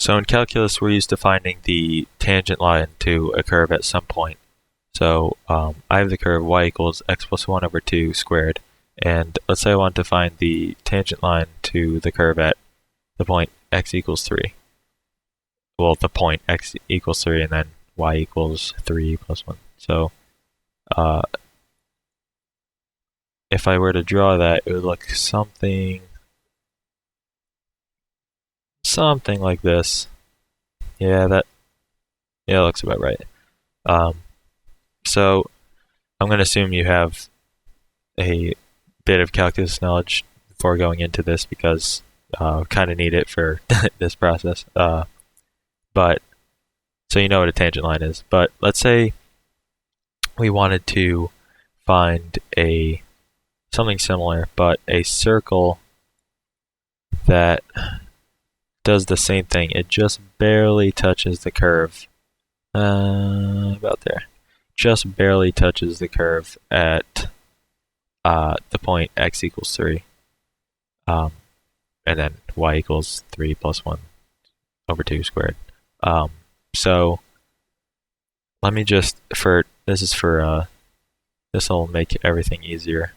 So in calculus, we're used to finding the tangent line to a curve at some point. So I have the curve y equals x plus 1 over 2 squared. And let's say I want to find the tangent line to the curve at the point x equals 3. Well, the point x equals 3 and then y equals 3 plus 1. So if I were to draw that, it would look something like this. Yeah, that looks about right. So I'm going to assume you have a bit of calculus knowledge before going into this because kind of need it for this process. But so you know what a tangent line is. But let's say we wanted to find something similar, but a circle that does the same thing. It just barely touches the curve. About there. Just barely touches the curve at the point x equals 3. And then y equals 3 plus 1 over 2 squared. So let me just, this will make everything easier.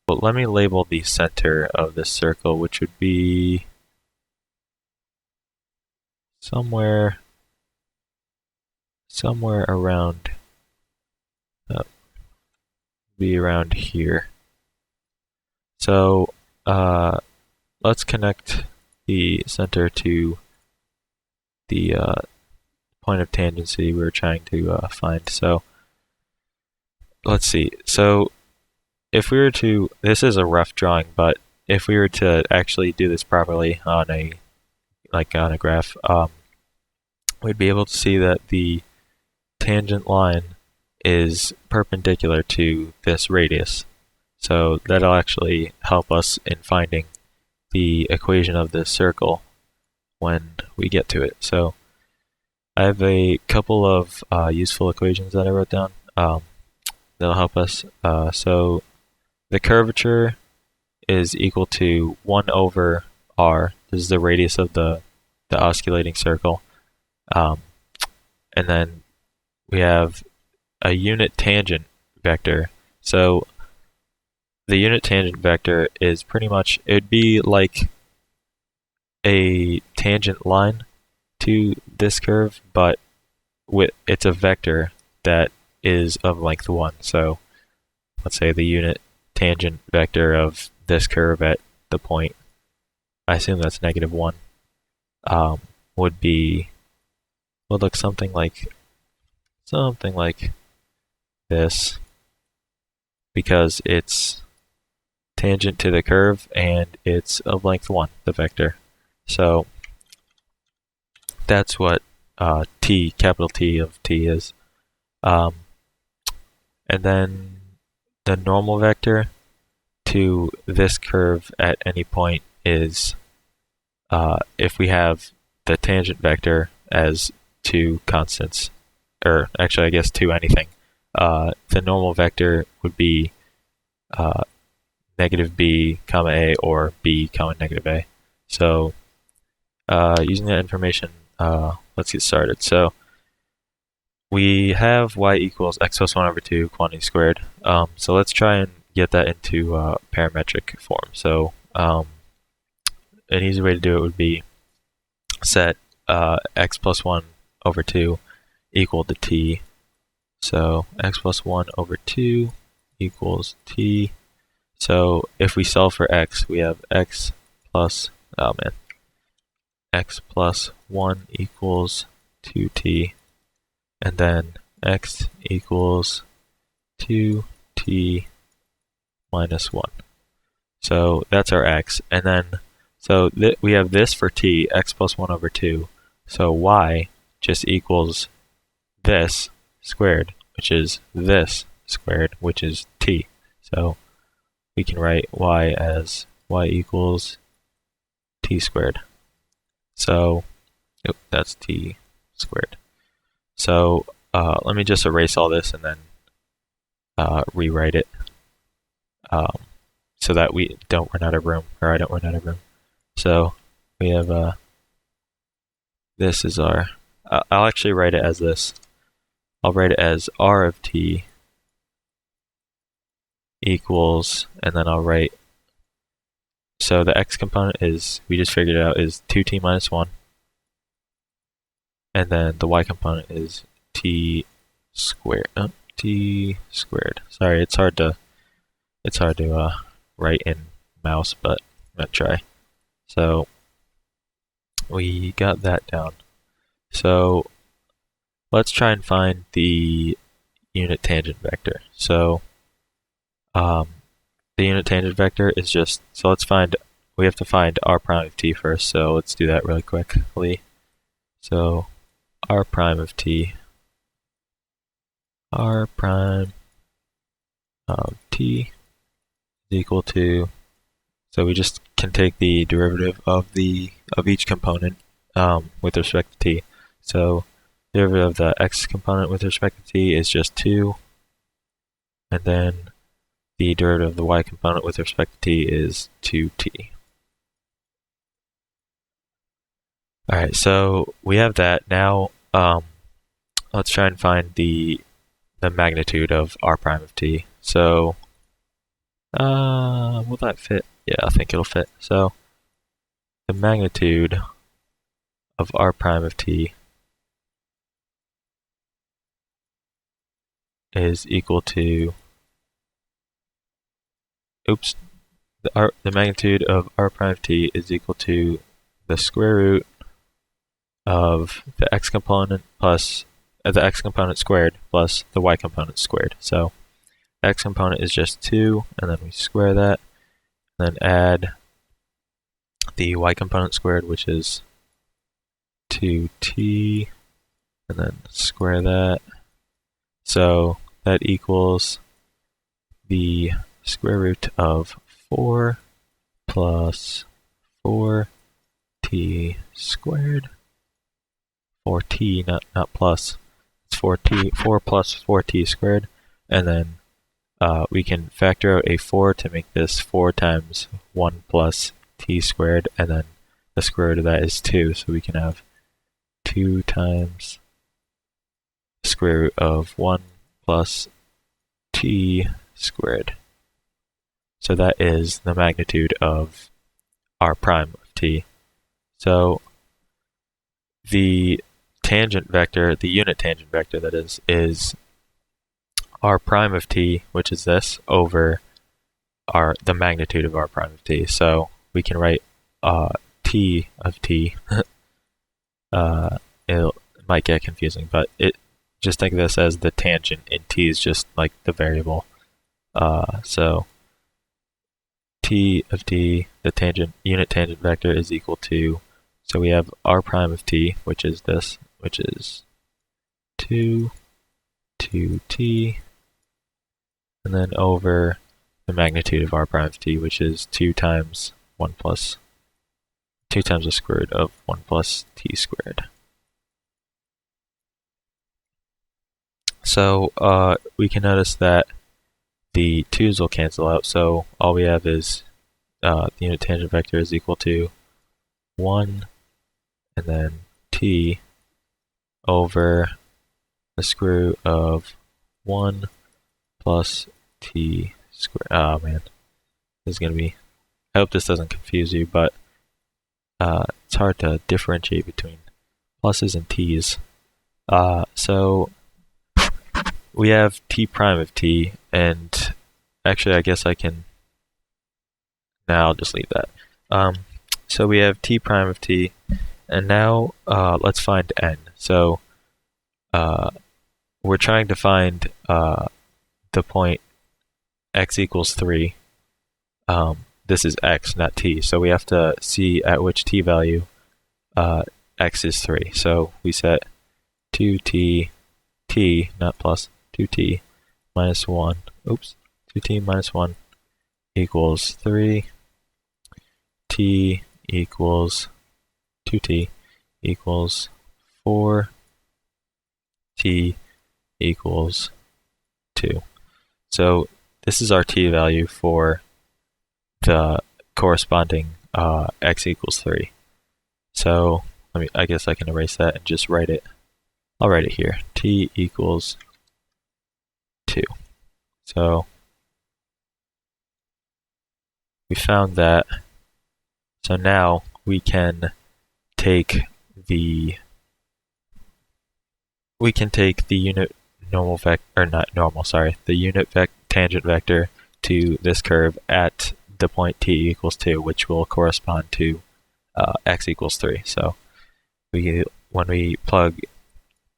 But let me label the center of this circle, which would be somewhere around, around here. So let's connect the center to the point of tangency we were trying to find. So let's see. So if we were to, this is a rough drawing, but if we were to actually do this properly on a graph, we'd be able to see that the tangent line is perpendicular to this radius. So that'll actually help us in finding the equation of this circle when we get to it. So I have a couple of useful equations that I wrote down that'll help us. So the curvature is equal to 1 over r. This is the radius of the osculating circle. And then we have a unit tangent vector. So the unit tangent vector is pretty much, it'd be like a tangent line to this curve, but it's a vector that is of length 1. So let's say the unit tangent vector of this curve at the point, I assume that's -1, would look something like this, because it's tangent to the curve and it's of length 1, the vector. So that's what t, capital T of t is. And then the normal vector to this curve at any point is, if we have the tangent vector as 2 constants, or actually I guess 2 anything, the normal vector would be -b comma a or b comma -a. So using that information, let's get started. So we have y equals x plus 1 over 2 quantity squared. So let's try and get that into parametric form. So an easy way to do it would be set x plus 1 over 2 equal to t. So x plus 1 over 2 equals t. So if we solve for x, we have x plus 1 equals 2t, and then x equals 2t minus 1. So that's our x, and then so we have this for t, x plus 1 over 2. So y just equals this squared, which is this squared, which is t. So we can write y as y equals t squared. So that's t squared. So let me just erase all this and then rewrite it so that we don't run out of room, or I don't run out of room. So we have this is our, I'll actually write it as this. I'll write it as r of t equals, and then I'll write, so the x component is, we just figured it out, is 2t minus 1. And then the y component is t squared. T squared. Sorry, it's hard to write in mouse, but I'm gonna try. So we got that down. So let's try and find the unit tangent vector. So the unit tangent vector is just, so let's find, we have to find r prime of t first, so let's do that really quickly. So r prime of t is equal to, so we just can take the derivative of each component with respect to t. So derivative of the x component with respect to t is just 2, and then the derivative of the y component with respect to t is 2t. Alright, so we have that. Now let's try and find the magnitude of r prime of t. So will that fit? Yeah, I think it'll fit. So the magnitude of r prime of t is equal to, the magnitude of r prime of t is equal to the square root of the x component plus the x component squared plus the y component squared. So the x component is just 2, and then we square that, and then add the y component squared, which is 2t, and then square that. So that equals the square root of 4 plus 4t squared. 4t, not plus. It's 4t, 4 plus 4t squared, and then we can factor out a 4 to make this 4 times 1 plus t squared, and then the square root of that is 2, so we can have 2 times the square root of 1 plus t squared. So that is the magnitude of r prime of t. So the tangent vector, the unit tangent vector that is r prime of t, which is this, over the magnitude of r prime of t. So we can write t of t. It might get confusing, but just think of this as the tangent, and t is just like the variable. So t of t, the tangent unit tangent vector, is equal to, so we have r prime of t, which is this, which is 2 t, and then over the magnitude of r prime of t, which is 2 times the square root of 1 plus t squared. So we can notice that the 2's will cancel out, so all we have is the unit tangent vector is equal to 1 and then t over the square root of 1 plus t squared. Oh man, this is going to be, I hope this doesn't confuse you, but it's hard to differentiate between pluses and t's. So we have t prime of t, and actually I guess I can, now I'll just leave that. So we have t prime of t, and now let's find n. So we're trying to find the point x equals 3. This is x, not t, so we have to see at which t value x is 3. So we set 2t, t, not plus, 2t minus 1, 2t minus 1 equals 3, t equals 2t equals 4, t equals 2. So this is our t value for the corresponding x equals 3. So I guess I can erase that and just write it. I'll write it here. T equals 2. So we found that. So now we can take the unit normal vector, or not normal, sorry, the unit tangent vector to this curve at the point t equals 2, which will correspond to x equals 3. So when we plug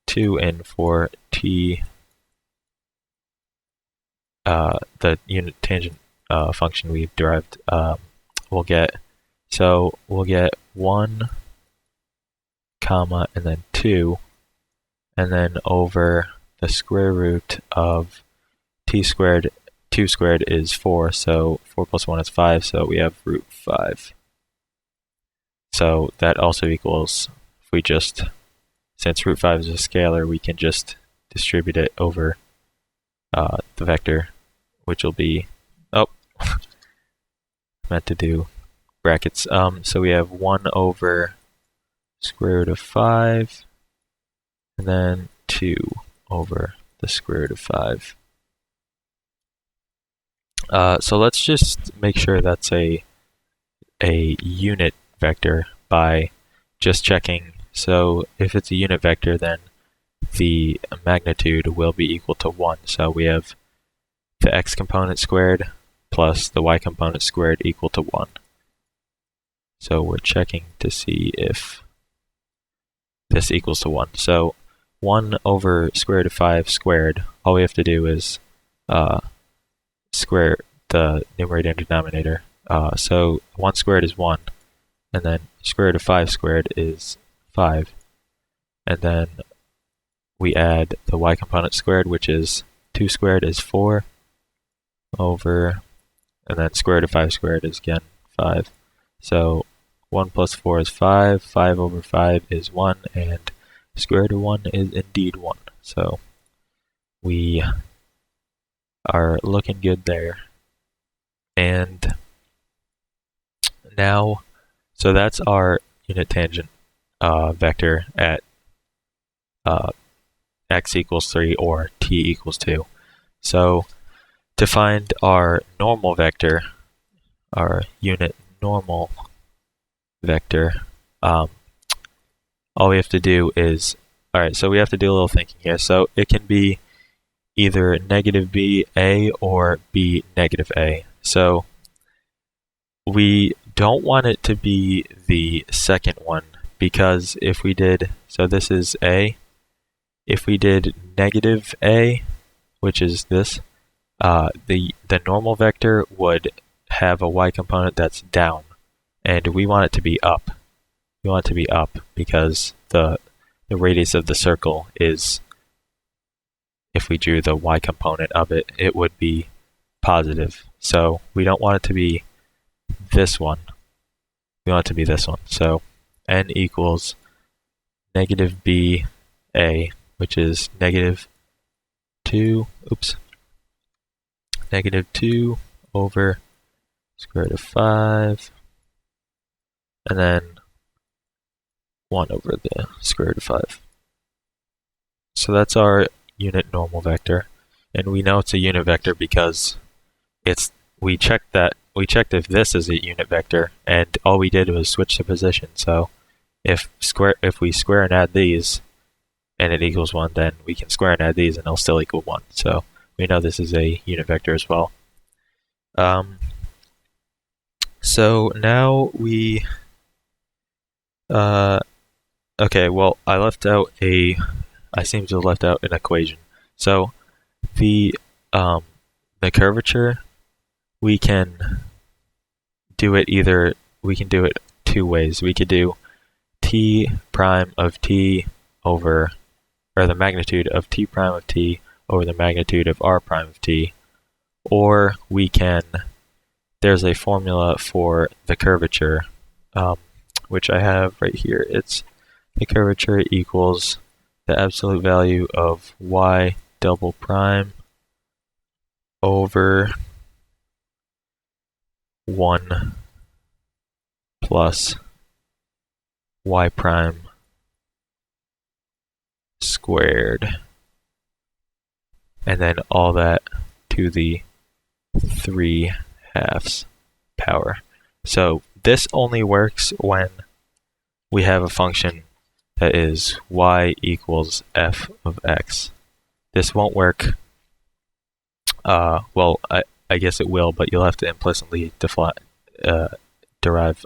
2 in for t, the unit tangent function we've derived, we'll get 1 comma and then 2, and then over the square root of t squared. 2 squared is 4, so 4 plus 1 is 5, so we have root 5. So that also equals, if we just, since root 5 is a scalar, we can just distribute it over the vector, which will be, oh, meant to do brackets. So we have 1 over square root of 5, and then 2 over the square root of 5. So let's just make sure that's a unit vector by just checking. So if it's a unit vector, then the magnitude will be equal to 1. So we have the x component squared plus the y component squared equal to 1. So we're checking to see if this equals to 1. So 1 over square root of 5 squared, all we have to do is square the numerator and denominator. So 1 squared is 1, and then square root of 5 squared is 5. And then we add the y component squared, which is 2 squared is 4, over, and then square root of 5 squared is again 5. So 1 plus 4 is 5, 5 over 5 is 1, and square root of 1 is indeed 1. So we are looking good there. And now, so that's our unit tangent vector at x equals 3 or t equals 2. So to find our normal vector, our unit normal vector, all we have to do is, alright, so we have to do a little thinking here. So it can be either negative b a or b negative a. So we don't want it to be the second one, because if we did, so this is a, if we did negative a, which is this, the normal vector would have a y component that's down, and we want it to be up. We want it to be up because the radius of the circle is, if we drew the y component of it, it would be positive. So we don't want it to be this one. We want it to be this one. So n equals negative b a, which is negative 2, negative 2 over square root of 5, and then 1 over the square root of 5. So that's our unit normal vector, and we know it's a unit vector because we checked if this is a unit vector, and all we did was switch the position. So if we square and add these and it equals 1, then we can square and add these and it'll still equal 1. So we know this is a unit vector as well. So now we okay, well, I seem to have left out an equation. So the curvature, we can do it two ways. We could do t prime of t over, or the magnitude of t prime of t over the magnitude of r prime of t, or we can, there's a formula for the curvature, which I have right here. It's the curvature equals the absolute value of y double prime over 1 plus y prime squared, and then all that to the 3/2 power. So this only works when we have a function that is y equals f of x. This won't work. Well, I guess it will, but you'll have to implicitly derive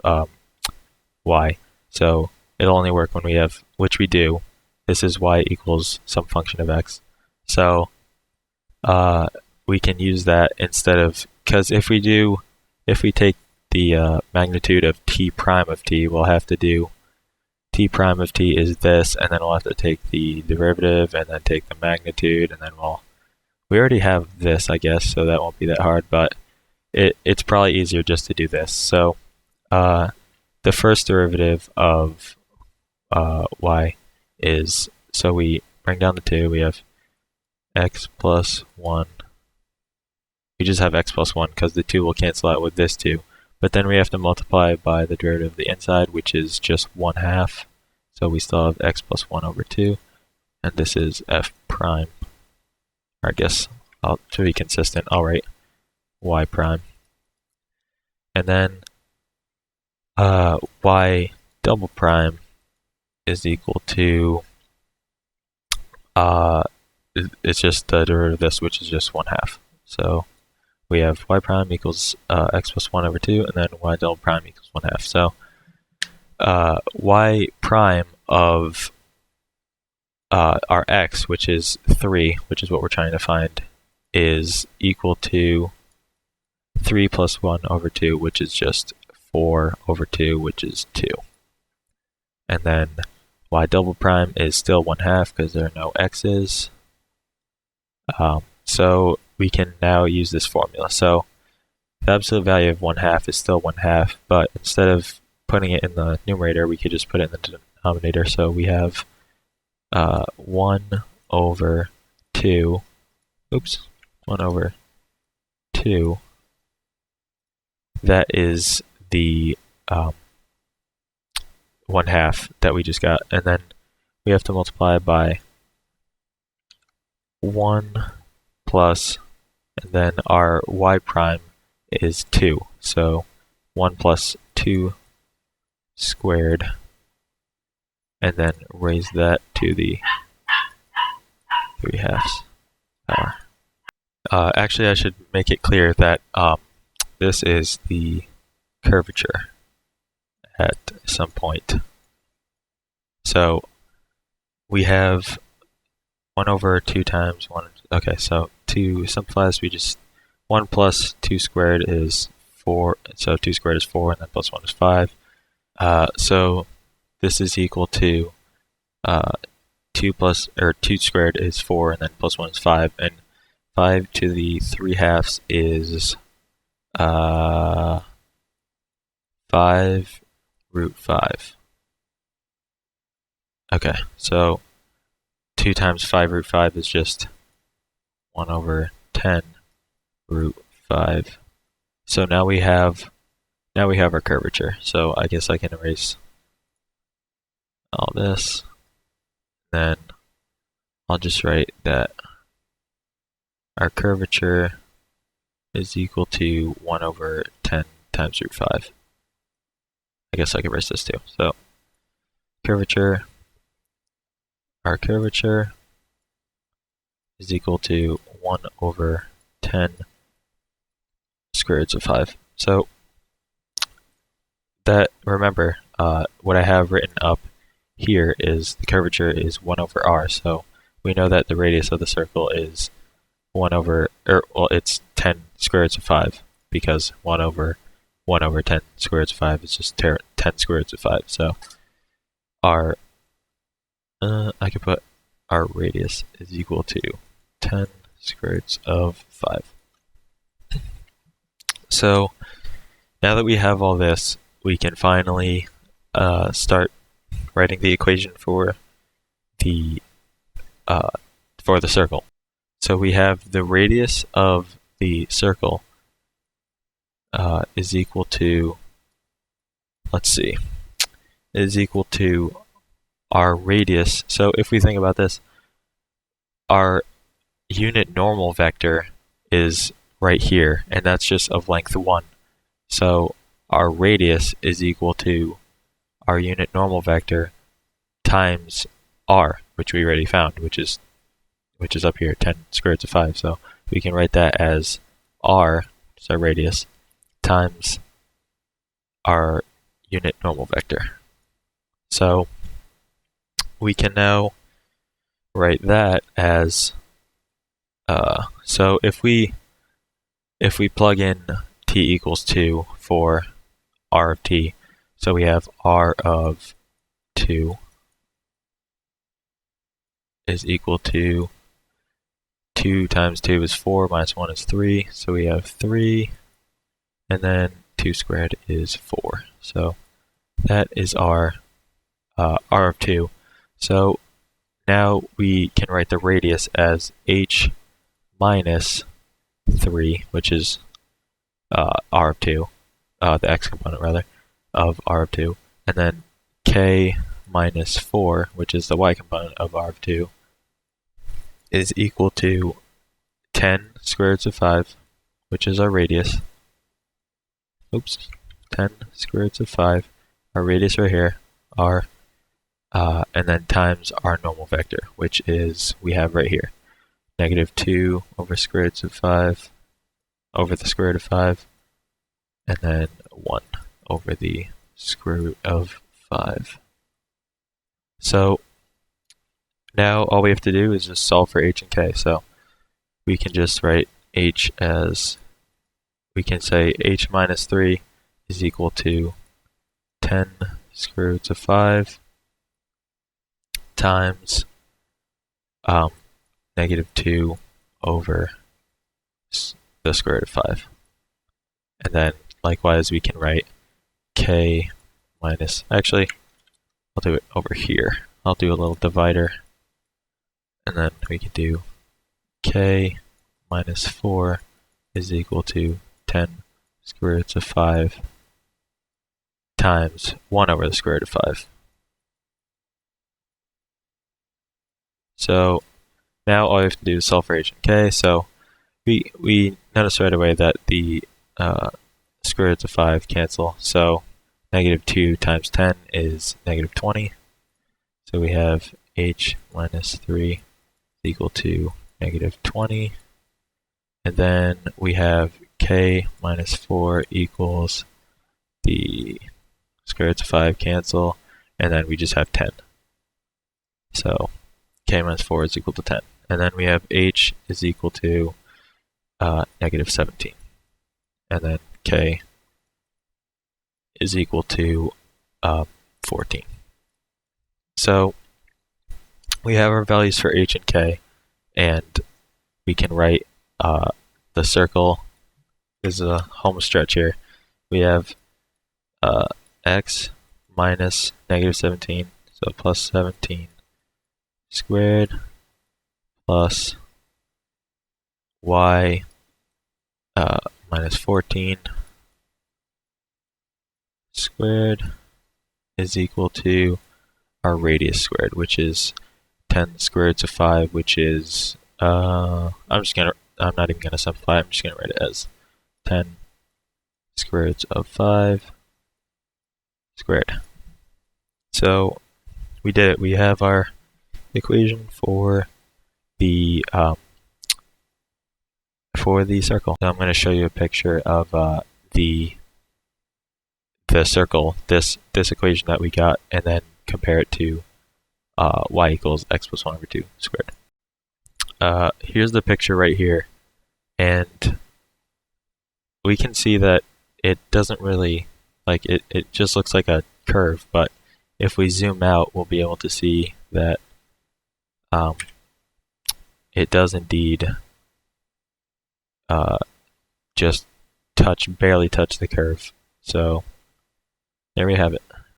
y. So it'll only work when we have, which we do. This is y equals some function of x. So we can use that instead of, because if we take the magnitude of t prime of t, we'll have to do t prime of t is this, and then we'll have to take the derivative and then take the magnitude, and then we already have this, I guess, so that won't be that hard, but it's probably easier just to do this. So the first derivative of y is, so we bring down the 2, we have x plus 1. We just have x plus 1 because the 2 will cancel out with this 2. But then we have to multiply by the derivative of the inside, which is just 1/2. So we still have x plus 1 over 2. And this is f prime. Or I guess, to be consistent, I'll write y prime. And then y double prime is equal to, it's just the derivative of this, which is just 1/2. So we have y prime equals x plus 1 over 2, and then y double prime equals 1/2. So y prime of our x, which is 3, which is what we're trying to find, is equal to 3 plus 1 over 2, which is just 4 over 2, which is 2. And then y double prime is still 1/2 because there are no x's. So we can now use this formula. So the absolute value of 1/2 is still 1/2, but instead of putting it in the numerator, we could just put it in the denominator. So we have 1 over 2, 1 over 2. That is the 1/2 that we just got, and then we have to multiply by 1 plus, and then our y prime is 2. So 1 plus 2 squared, and then raise that to the 3/2 power. Actually, I should make it clear that this is the curvature at some point. So we have 1 over 2 times 1. Okay, so to simplify this, we just 1 plus 2 squared is 4. So 2 squared is 4, and then plus 1 is 5. So this is equal to 2 squared is 4, and then plus 1 is 5, and 5 to the 3/2 is 5 root 5. Okay, so 2 times 5 root 5 is just 1 over 10 root 5. So now we have our curvature. So I guess I can erase all this. Then I'll just write that our curvature is equal to 1 over 10 times root 5. I guess I can erase this too. So our curvature is equal to 1 over 10 square roots of 5. So that, remember, what I have written up here is the curvature is 1 over r. So we know that the radius of the circle is 1 over, it's 10 square roots of 5, because 1 over 10 square roots of 5 is just 10 square roots of 5. So our, I could put our radius is equal to 10 square roots of 5. So now that we have all this, we can finally start writing the equation for the circle. So we have the radius of the circle is equal to, let's see, is equal to our radius, so if we think about this, our unit normal vector is right here, and that's just of length 1. So our radius is equal to our unit normal vector times r, which we already found, which is up here, 10 square roots of 5. So we can write that as r, which is our radius, times our unit normal vector. So we can now write that as, so if we plug in t equals 2 for r of t, so we have r of 2 is equal to 2 times 2 is 4, minus 1 is 3, so we have 3, and then 2 squared is 4. So that is our r of 2. So now we can write the radius as h minus 3, which is r of 2, the x component rather, of r of 2, and then k minus 4, which is the y component of r of 2, is equal to 10 square roots of 5, which is our radius. Oops, 10 square roots of 5, our radius right here, r, and then times our normal vector, which is, we have right here, negative 2 over square roots of 5 over the square root of 5, and then 1 over the square root of 5. So now all we have to do is just solve for h and k. So we can just write h as, we can say h minus 3 is equal to 10 square roots of 5 times negative 2 over the square root of 5. And then likewise we can write k minus, actually I'll do it over here. I'll do a little divider, and then we can do k minus 4 is equal to 10 square roots of 5 times 1 over the square root of 5. So now all we have to do is solve for h and k. So we notice right away that the square roots of 5 cancel. So negative 2 times 10 is negative 20. So we have h minus 3 is equal to negative 20. And then we have k minus 4 equals the square roots of 5 cancel, and then we just have 10. So k minus 4 is equal to 10. And then we have h is equal to negative 17. And then k is equal to 14. So we have our values for h and k, and we can write the circle is a home stretch here. We have x minus negative 17, so plus 17 squared plus y minus 14 squared is equal to our radius squared, which is 10 square roots of 5, which is, I'm not even gonna simplify, I'm just gonna write it as 10 square roots of 5 squared. So we did it. We have our equation for the circle. So I'm going to show you a picture of the circle, this equation that we got, and then compare it to y equals x plus 1 over 2 squared. Here's the picture right here, and we can see that it doesn't really, like, it just looks like a curve, but if we zoom out, we'll be able to see that it does indeed just barely touch the curve. So there we have it.